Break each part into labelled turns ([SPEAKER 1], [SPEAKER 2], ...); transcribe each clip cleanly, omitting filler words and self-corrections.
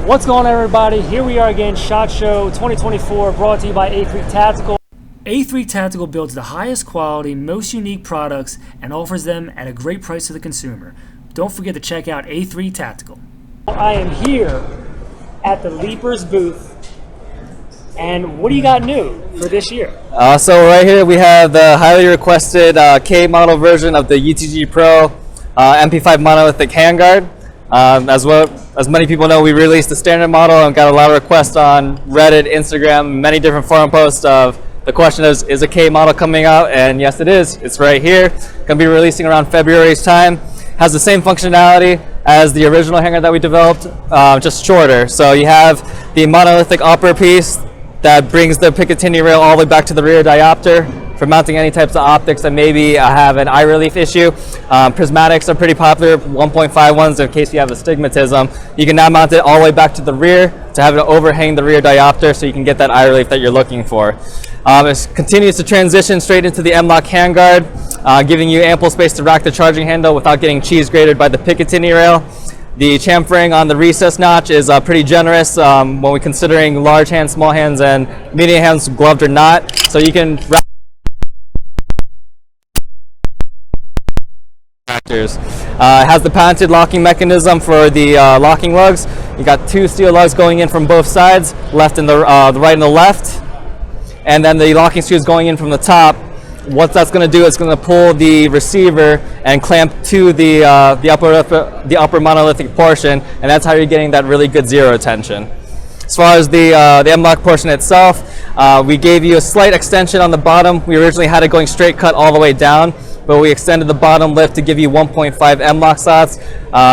[SPEAKER 1] What's going on, everybody? Here we are again, SHOT Show 2024, brought to you by A3 Tactical. A3 Tactical builds the highest quality, most unique products and offers them at a great price to the consumer. Don't forget to check out A3 Tactical. I am here at the Leapers booth, and what do you got new for this year?
[SPEAKER 2] So right here we have the highly requested K model version of the UTG Pro MP5 Monolithic handguard. As many people know, we released the standard model and got a lot of requests on Reddit, Instagram, many different forum posts of the question is a K model coming out? And yes, it is. It's right here. Gonna be releasing around February's time. Has the same functionality as the original handguard that we developed, just shorter. So you have the monolithic upper piece that brings the Picatinny rail all the way back to the rear diopter for mounting any types of optics that maybe have an eye relief issue. Prismatics are pretty popular, 1.5 ones in case you have astigmatism. You can now mount it all the way back to the rear to have it overhang the rear diopter so you can get that eye relief that you're looking for. It continues to transition straight into the M-LOK handguard, giving you ample space to rack the charging handle without getting cheese grated by the Picatinny rail. The chamfering on the recess notch is pretty generous when we're considering large hands, small hands, and medium hands, gloved or not. So you can rack it has the patented locking mechanism for the locking lugs. You got two steel lugs going in from both sides, left and the right and the left, and then the locking screws going in from the top. What that's going to do is going to pull the receiver and clamp to the upper monolithic portion, and that's how you're getting that really good zero tension. As far as the M-LOK portion itself, we gave you a slight extension on the bottom. We originally had it going straight cut all the way down, but we extended the bottom lift to give you 1.5 M-LOK slots.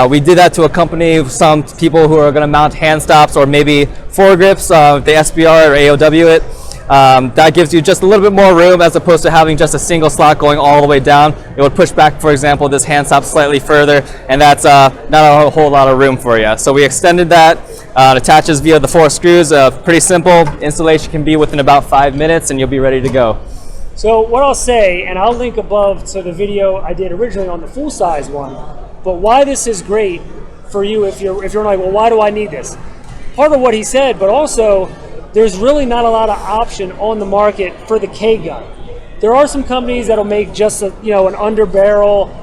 [SPEAKER 2] We did that to accompany some people who are going to mount hand stops or maybe foregrips, the SBR or AOW it. That gives you just a little bit more room as opposed to having just a single slot going all the way down. It would push back, for example, this hand stop slightly further, and that's not a whole lot of room for you. So we extended that. It attaches via the 4 screws. Pretty simple. Installation can be within about 5 minutes and you'll be ready to go.
[SPEAKER 1] So what I'll say, and I'll link above to the video I did originally on the full-size one, but why this is great for you if you're like, well, why do I need this? Part of what he said, but also there's really not a lot of option on the market for the K gun. There are some companies that'll make just an under barrel,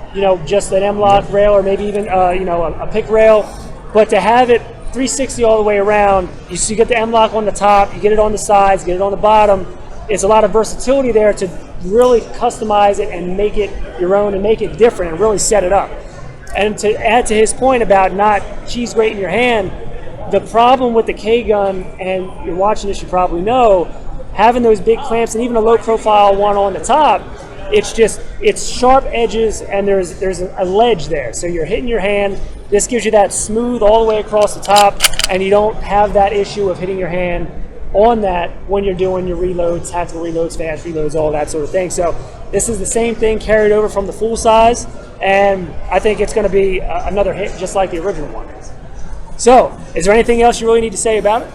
[SPEAKER 1] just an M-LOK rail, or maybe even a pick rail, but to have it 360 all the way around, you get the M-LOK on the top, you get it on the sides, get it on the bottom. It's a lot of versatility there to really customize it and make it your own and make it different and really set it up. And to add to his point about not cheese grating your hand, the problem with the K gun, and you're watching this, you probably know, having those big clamps and even a low profile one on the top, it's sharp edges and there's a ledge there. So you're hitting your hand. This gives you that smooth all the way across the top, and you don't have that issue of hitting your hand on that when you're doing your reloads, tactical reloads, fast reloads, all that sort of thing. So this is the same thing carried over from the full size, and I think it's going to be another hit just like the original one is. So, is there anything else you really need to say about it?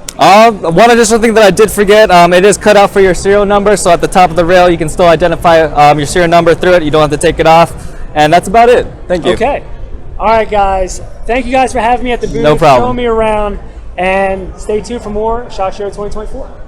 [SPEAKER 2] One additional thing that I did forget, it is cut out for your serial number, so at the top of the rail you can still identify your serial number through it. You don't have to take it off, and that's about it. Thank you.
[SPEAKER 1] Okay. All right, guys. Thank you guys for having me at the booth.
[SPEAKER 2] No problem.
[SPEAKER 1] Showing me around, and stay tuned for more SHOT Show 2024.